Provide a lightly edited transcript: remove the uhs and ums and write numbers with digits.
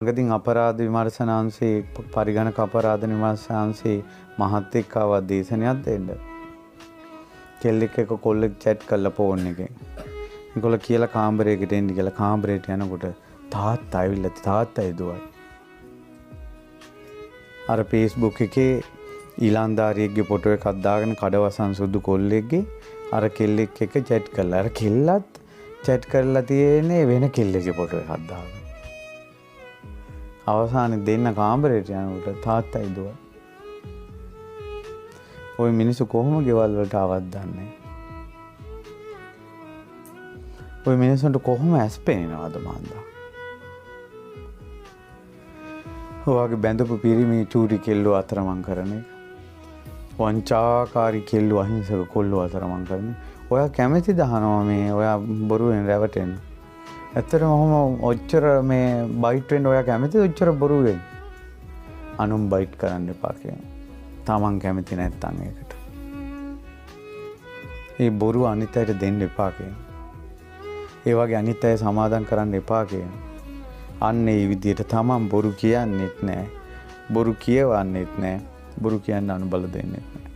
ළඟදී අපරාධ විමර්ශනාංශයේ පරිගණක අපරාධ විමර්ශනාංශයේ මහත් එක්ක ආවා දේශනයක් දෙන්න. කෙල්ලෙක් එක්ක කොල්ලෙක් chat කරලා ෆෝන් එකෙන්. ඒගොල්ලෝ කියලා කාමරයකට එන්න කියලා කාමරයට යනකොට තාත්තා ඇවිල්ලා තාත්තා එදුවයි. අර Facebook එකේ ඊලන්දාරියෙක්ගේ ෆොටෝ එකක් දාගෙන කඩවසන් සුදු කොල්ලෙක්ගේ අර කෙල්ලෙක් එක්ක chat කරලා. අර කෙල්ලත් chat කරලා තියෙන්නේ වෙන කෙල්ලෙක්ගේ ෆොටෝ එකක් දාගෙන. අවසානයේ දෙන්න කාමරයට යනකොට තාත්තා ඉදුවා. ওই මිනිස්සු කොහොම ගෙවල් වලට ආවත් දන්නේ. ওই මිනිස්සුන්ට කොහොම ඇස් පේනවද මන්දා. ඔයාගේ බැඳපු පිරිමි චූටි කෙල්ලෝ අතරමං කරන එක. වංචාකාරී කෙල්ලෝ අහිංසක කොල්ලෝ අතරමං කරන. ඔයා කැමැති දහනවා මේ ඔයා බොරුවෙන් රැවටෙන්න. ඇත්තටම ඔහොම ඔච්චර මේ බයිට් වෙන්න ඔයා කැමතිද ඔච්චර බොරුවෙන්? අනුන් බයිට් කරන්න එපා කියන. තමන් කැමති නැත්තම් ඒකට. ඒ බොරු අනිත් අයට දෙන්න එපා කියන. ඒ වගේ අනිත් අය සමාදම් කරන්න එපා කියන. අන්න ඒ විදිහට තමන් බොරු කියන්නෙත් නැහැ. බොරු කියවන්නෙත් නැහැ. බොරු කියන්න අනුබල දෙන්නෙත් නැහැ.